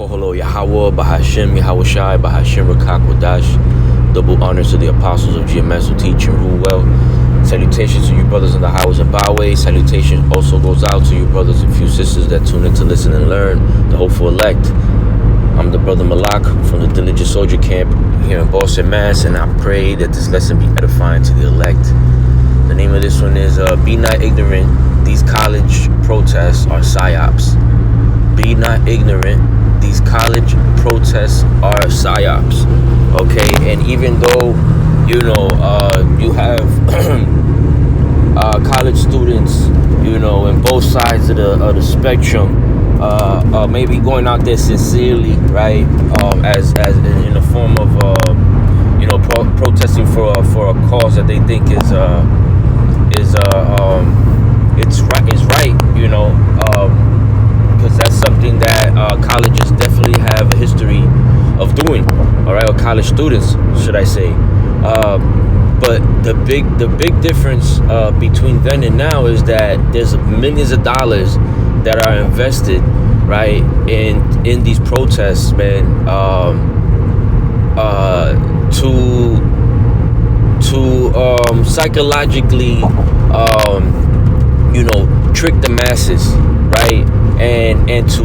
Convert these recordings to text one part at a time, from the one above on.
Koholo Yahweh, Bahashem, Yahweh Shai, Bahashem Rakakwadash. Double honors to the apostles of GMS who teach and rule well. Salutations to you brothers in the highways and byways. Salutations also goes out to you brothers and few sisters that tune in to listen and learn, the hopeful elect. I'm the brother Malak from the Diligent Soldier Camp here in Boston, Mass. And I pray that this lesson be edifying to the elect. The name of this one is Be Not Ignorant. These college protests are psy-ops. Be not ignorant. These college protests are psy-ops. Okay, and even though you have college students, in both sides of the spectrum, maybe going out there sincerely, right? As in the form of protesting for a cause that they think is right, because that's something that colleges definitely have a history of doing, all right, or college students, should I say. But the big difference between then and now is that there's millions of dollars that are invested, right, in these protests, man, to psychologically trick the masses, right, and to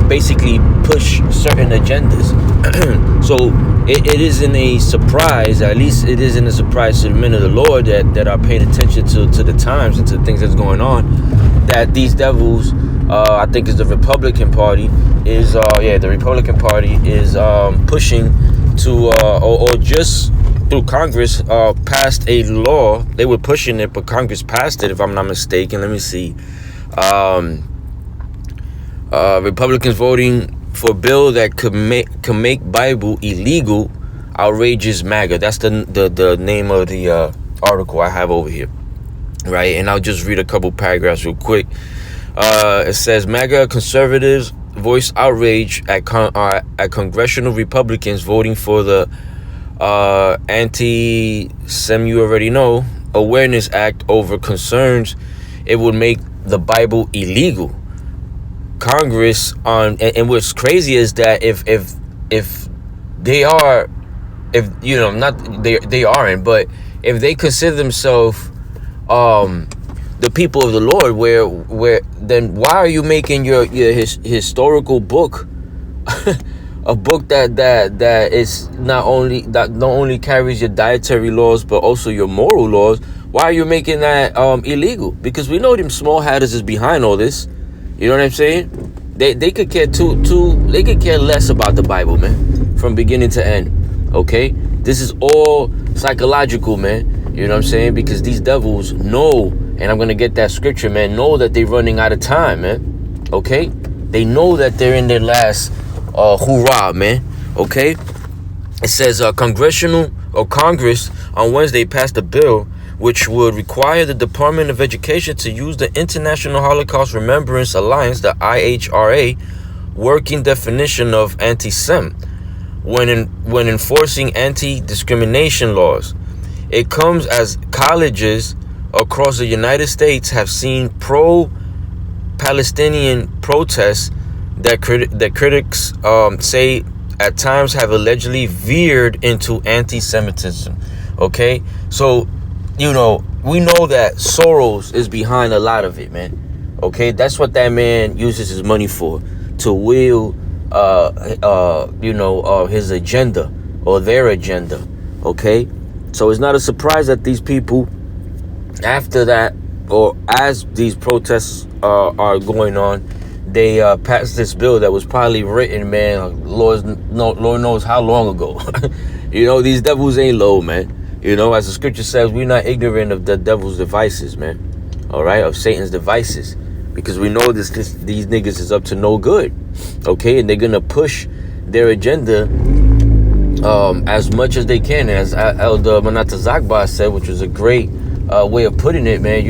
basically push certain agendas. So it isn't a surprise, at least it isn't a surprise to the men of the Lord that are paying attention to the times and to things that's going on, that these devils, I think it's the Republican Party, is pushing to, or just through Congress, passed a law. They were pushing it, but Congress passed it, if I'm not mistaken. Let me see. Republicans voting for a bill that could make Bible illegal. Outrageous MAGA. That's the name of the article I have over here, right? And I'll just read a couple paragraphs real quick. It says MAGA conservatives voice outrage at congressional Republicans voting for the Awareness Act over concerns it would make the Bible illegal. Congress and what's crazy is that if they are, they aren't, but if they consider themselves the people of the Lord, where then why are you making your historical book a book that is not only carries your dietary laws but also your moral laws? Why are you making that illegal? Because we know them small hatters is behind all this. You know what I'm saying? They could care they could care less about the Bible, man, from beginning to end. Okay, this is all psychological, man. You know what I'm saying? Because these devils know, and I'm gonna get that scripture, man, know that they're running out of time, man. Okay, they know that they're in their last hoorah, man. Okay, it says Congress on Wednesday passed a bill which would require the Department of Education to use the International Holocaust Remembrance Alliance, the IHRA, working definition of anti-Sem when enforcing anti-discrimination laws. It comes as colleges across the United States have seen pro-Palestinian protests that critics say at times have allegedly veered into anti-Semitism. Okay, so we know that Soros is behind a lot of it, man. Okay, that's what that man uses his money for, to wield his agenda or their agenda. Okay, so it's not a surprise that these people, after that, or as these protests are going on, they passed this bill that was probably written, man, Lord knows how long ago. These devils ain't low, man. As the scripture says, we're not ignorant of the devil's devices, man. All right, of Satan's devices, because we know these niggas is up to no good. Okay, and they're gonna push their agenda as much as they can. As Elder Manata Zakba said, which was a great way of putting it, man.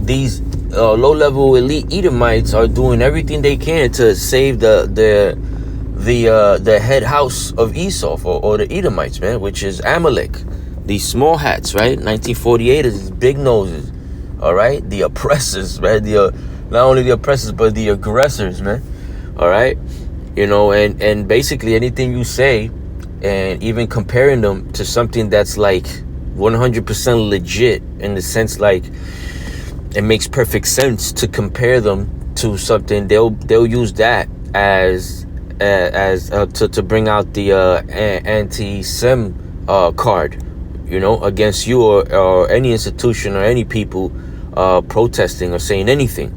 These low-level elite Edomites are doing everything they can to save the head house of Esau, or the Edomites, man, which is Amalek. These small hats, right? 1948 is big noses, all right? The oppressors, right? Not only the oppressors, but the aggressors, man. All right. And basically anything you say, and even comparing them to something that's like 100% legit, in the sense like it makes perfect sense to compare them to something, they'll use that as to bring out the anti-Sem card, against you or any institution or any people protesting or saying anything.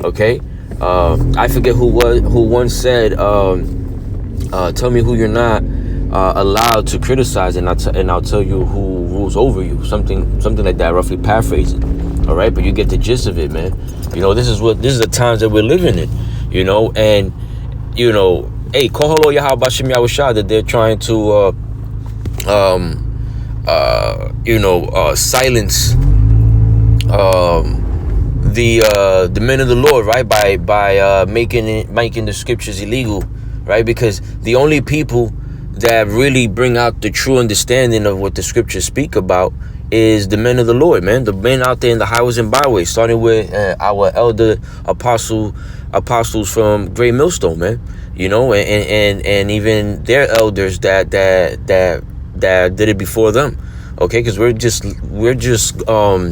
Okay. I forget who once said, tell me who you're not allowed to criticize, and I'll tell you who rules over you. Something like that, roughly paraphrasing. All right, but you get the gist of it, man. This is the times that we're living in. And hey, koholo Yahweh Shem Yahushua, that they're trying to silence the men of the Lord, right? By making the scriptures illegal, right? Because the only people that really bring out the true understanding of what the scriptures speak about is the men of the Lord, man. The men out there in the highways and byways, starting with our elder apostles from Great Millstone, man. And even their elders that did it before them. Okay, because we're just how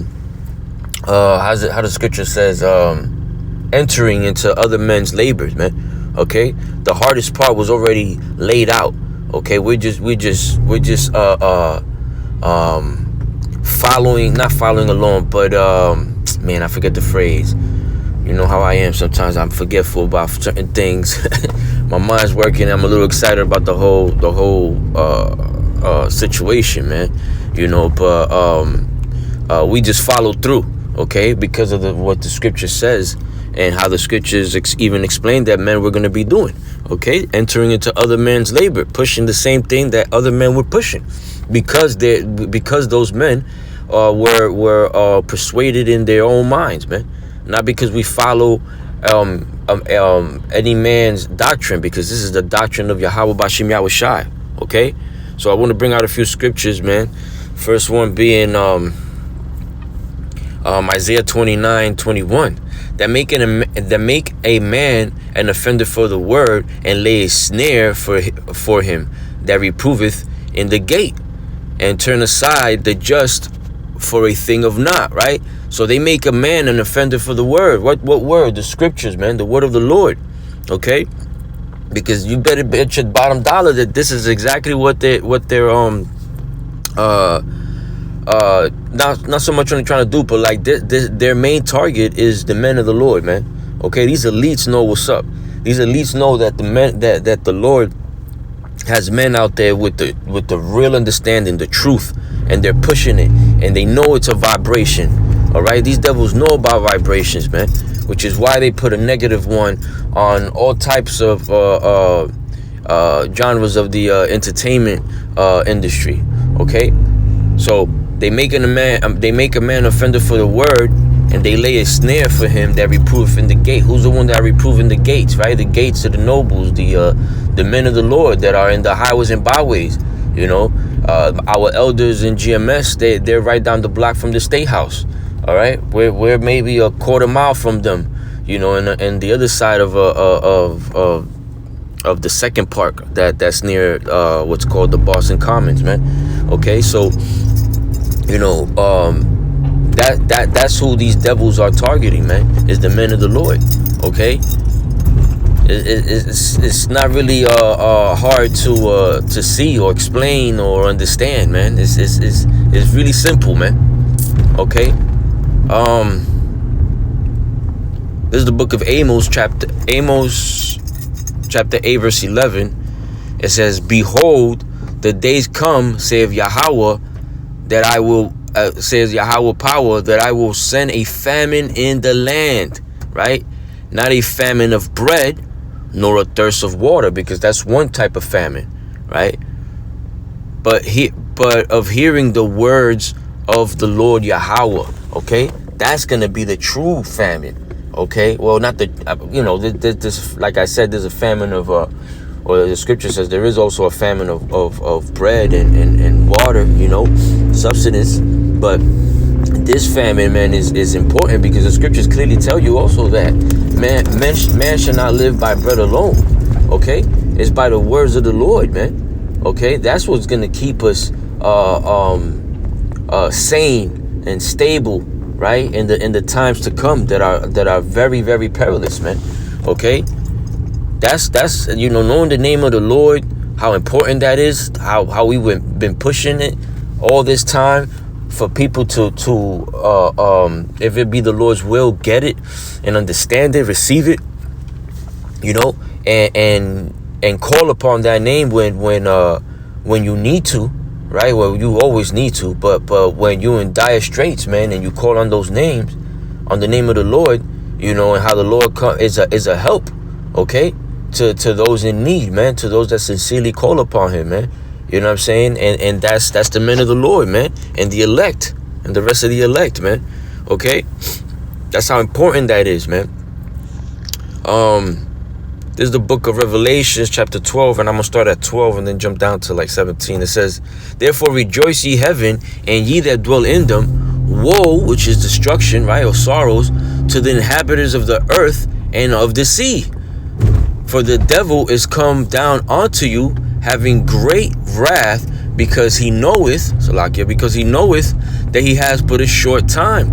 the scripture says, entering into other men's labors, man. Okay, the hardest part was already laid out. Okay, we're just not following along, but man, I forget the phrase. You know how I am sometimes. I'm forgetful about certain things. My mind's working. I'm a little excited about the whole situation, man. But we just follow through, okay, because of what the scripture says and how the scriptures even explain that men were going to be doing. Okay, entering into other men's labor, pushing the same thing that other men were pushing, because those men were persuaded in their own minds, man. Not because we follow any man's doctrine, because this is the doctrine of Yahweh Bashim Yahushai. Okay, so I want to bring out a few scriptures, man. First one being Isaiah 29:21. That make a man an offender for the word, and lay a snare for him that reproveth in the gate, and turn aside the just for a thing of naught. Right? So they make a man an offender for the word. What word? The scriptures, man. The word of the Lord. Okay, because you better bet your bottom dollar that this is exactly what they're not so much only trying to do, but like their main target is the men of the Lord, man. Okay, these elites know what's up. These elites know that the men that the Lord has men out there with the real understanding, the truth, and they're pushing it, and they know it's a vibration. All right, these devils know about vibrations, man, which is why they put a -1 on all types of genres of the entertainment industry. Okay, so they make a man offender for the word, and they lay a snare for him that reprove in the gate. Who's the one that reprove in the gates, right? The gates of the nobles, the men of the Lord that are in the highways and byways. Our elders in GMS, they're right down the block from the State House. All right, we're maybe a quarter mile from them. And the other side of the second park that's near what's called the Boston Commons, man. Okay, so that's who these devils are targeting, man, is the men of the Lord. Okay, it's not really hard to see or explain or understand, man. It's really simple, man. Okay, this is the book of Amos, chapter 8, verse 11. It says, "Behold, the days come, saith Yahweh, that I will, says Yahweh power, that I will send a famine in the land," right? Not a famine of bread, nor a thirst of water, because that's one type of famine, right? But of hearing the words of the Lord Yahweh, okay? That's going to be the true famine, okay? Well, not the, this, like I said, there's a famine of, or the scripture says there is also a famine of bread and water, substance. But this famine, man, is important, because the scriptures clearly tell you also that man shall not live by bread alone. Okay, it's by the words of the Lord, man. Okay, that's what's gonna keep us sane and stable, right, in the times to come that are very, very perilous, man. Okay, that's knowing the name of the Lord, how important that is, how we've been pushing it all this time for people to if it be the Lord's will, get it and understand it, receive it, and call upon that name when you need to, right? Well, you always need to, but when you're in dire straits, man, and you call on those names, on the name of the Lord, and how the Lord is a help, okay, to those in need, man, to those that sincerely call upon him, man. You know what I'm saying? And that's the men of the Lord, man, and the elect, and the rest of the elect, man. Okay? That's how important that is, man. This is the book of Revelations, chapter 12, and I'm going to start at 12 and then jump down to like 17. It says, "Therefore rejoice ye heaven, and ye that dwell in them. Woe," which is destruction, right, or sorrows, "to the inhabitants of the earth and of the sea. For the devil is come down unto you, having great wrath, because he knoweth," Salakia, "because he knoweth that he has but a short time."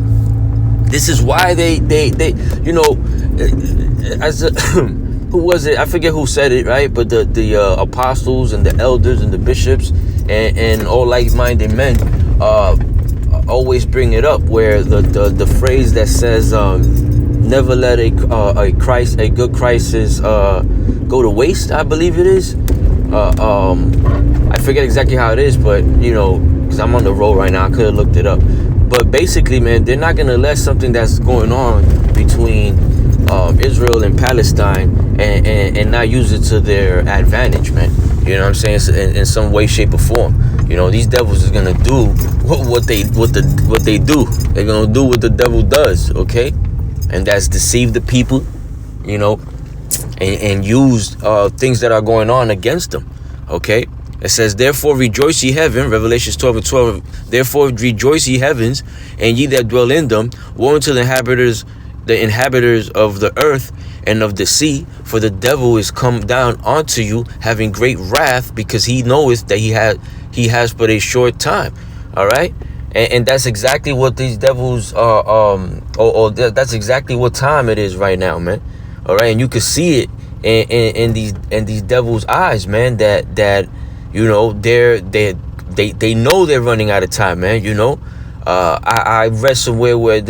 This is why they as a who was it? I forget who said it, right? But the apostles and the elders and the bishops and all like-minded men always bring it up, where the phrase that says never let a good crisis go to waste, I believe it is. I forget exactly how it is, but because I'm on the road right now, I could have looked it up. But basically, man, they're not gonna let something that's going on between Israel and Palestine and not use it to their advantage, man. You know what I'm saying? In some way, shape, or form. These devils is gonna do what they do. They're gonna do what the devil does, okay? And that's deceive the people, and use things that are going on against them, okay? It says, "Therefore rejoice ye heaven," Revelations 12 and 12. "Therefore rejoice ye heavens, and ye that dwell in them. Woe unto the inhabitants of the earth and of the sea, for the devil is come down unto you, having great wrath, because he knoweth that he has but a short time." All right, and that's exactly what these devils that's exactly what time it is right now, man. All right, and you can see it in these devils' eyes, man. That they know they're running out of time, man. I read somewhere where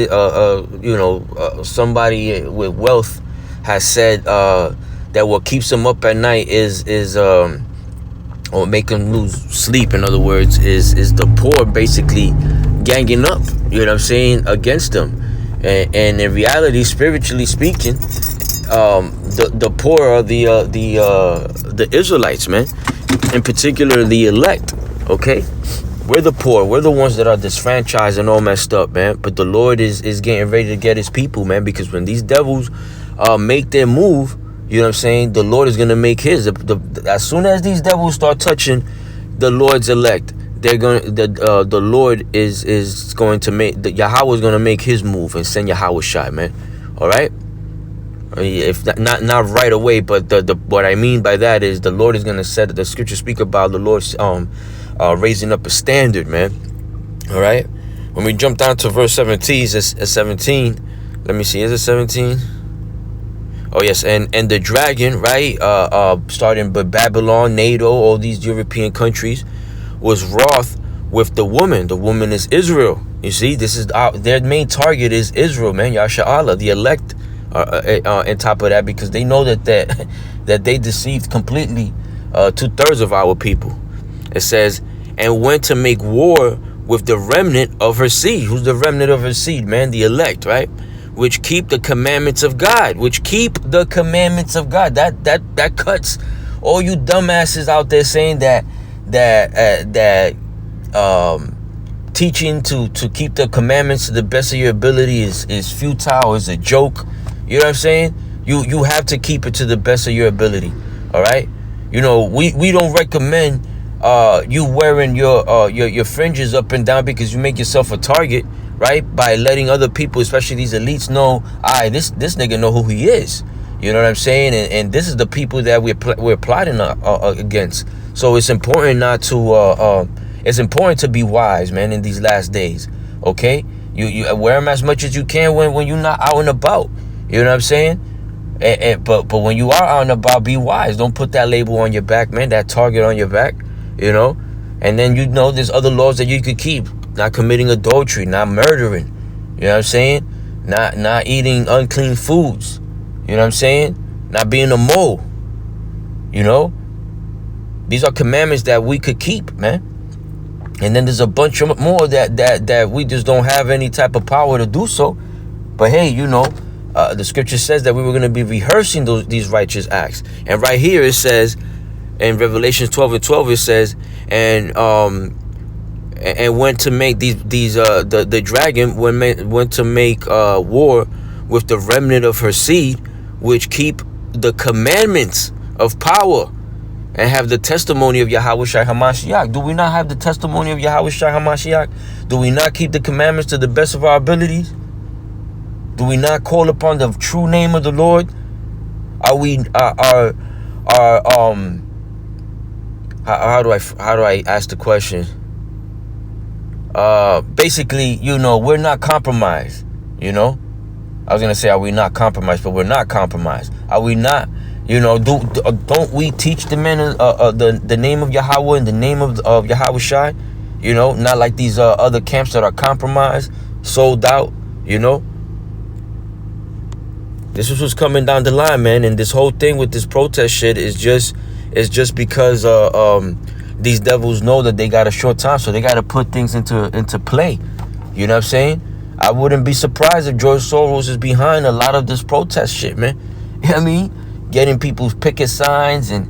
somebody with wealth has said that what keeps them up at night is or make them lose sleep, in other words, is the poor basically ganging up, you know what I'm saying, against them. And in reality, spiritually speaking, the poor are the Israelites, man, in particular the elect, okay? We're the poor. We're the ones that are disfranchised and all messed up, man. But the Lord is getting ready to get his people, man, because when these devils make their move, you know what I'm saying, the Lord is going to make his. As soon as these devils start touching the Lord's elect, they're going the Lord is going to make, Yahweh is going to make his move and send Yahweh Shai, man. All right? If not right away, but what I mean by that is the Lord is going to set, the scriptures speak about the Lord raising up a standard, man. All right? When we jump down to verse 17, it's 17. Let me see, is it 17? Oh yes, and the dragon, right, starting with Babylon, NATO, all these European countries, was wroth with the woman. The woman is Israel. You see, this is their main target is Israel, man. Yasha'Allah, the elect, on top of that, because they know that they deceived completely 2/3 of our people. It says, and went to make war with the remnant of her seed. Who's the remnant of her seed, man? The elect, right? Which keep the commandments of God. Which keep the commandments of God. That cuts all you dumbasses out there saying that teaching to keep the commandments to the best of your ability is futile, is a joke. You know what I'm saying? You have to keep it to the best of your ability. All right? We don't recommend you wearing your fringes up and down because you make yourself a target, right? By letting other people, especially these elites, know, this nigga know who he is. You know what I'm saying? And this is the people that we're plotting against. So it's important not to. It's important to be wise, man, in these last days. Okay, you wear them as much as you can when you're not out and about. You know what I'm saying? But when you are out and about, be wise. Don't put that label on your back, man. That target on your back. You know, and then there's other laws that you could keep. Not committing adultery, not murdering. You know what I'm saying? Not eating unclean foods. You know what I'm saying? Not being a mole. You know? These are commandments that we could keep, man. And then there's a bunch of more that we just don't have any type of power to do so. But hey, the scripture says that we were going to be rehearsing these righteous acts. And right here it says, in Revelation 12:12, it says, and went to make the dragon went to make war with the remnant of her seed, which keep the commandments of power and have the testimony of Yahweh Shai HaMashiach. Do we not have the testimony of Yahweh Shai HaMashiach? Do we not keep the commandments to the best of our abilities? Do we not call upon the true name of the Lord? How do I ask the question? Basically, we're not compromised. I was gonna say, are we not compromised? But we're not compromised. Are we not? Don't we teach the men the name of Yahweh and the name of Yahweh Shai? Not like these other camps that are compromised, sold out. This is what's coming down the line, man. And this whole thing with this protest shit is just because these devils know that they got a short time, so they got to put things into play. You know what I'm saying? I wouldn't be surprised if George Soros is behind a lot of this protest shit, man. You know what I mean? Getting people's picket signs and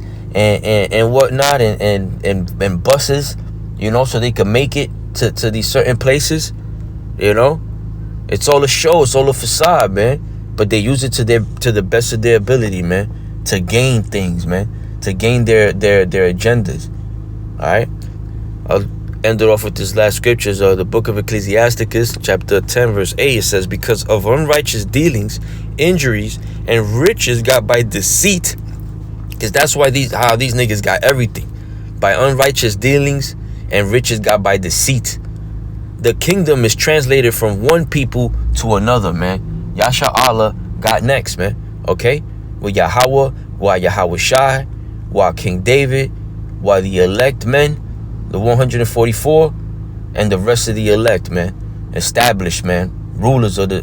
whatnot and buses, so they can make it to these certain places. It's all a show, it's all a facade, man. But they use it to the best of their ability, man, to gain things, man, to gain their agendas. All right, I'll end it off with this last scriptures. The book of Ecclesiasticus, chapter 10, verse 8. It says, because of unrighteous dealings, injuries, and riches got by deceit, because that's why these niggas got everything, by unrighteous dealings and riches got by deceit. The kingdom is translated from one people to another, man. Yasha Allah got next, man. Okay, with Yahweh, while Yahweh Shai, while King David, while the elect men, the 144, and the rest of the elect, man, established, man, rulers of the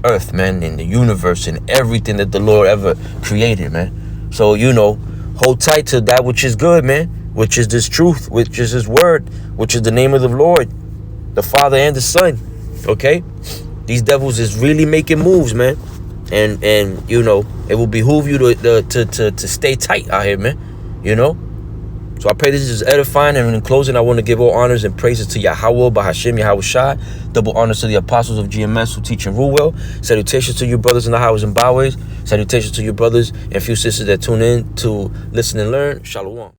earth, man, in the universe, and everything that the Lord ever created, man. So hold tight to that which is good, man, which is this truth, which is His word, which is the name of the Lord, the Father and the Son. Okay, these devils is really making moves, man, and it will behoove you to stay tight out here, man. So I pray this is edifying. And in closing, I want to give all honors and praises to Yahweh, Bahashim, Yahweh Shai. Double honors to the apostles of GMS who teach and rule well. Salutations to you brothers in the highways and byways. Salutations to you brothers and few sisters that tune in to listen and learn. Shalom.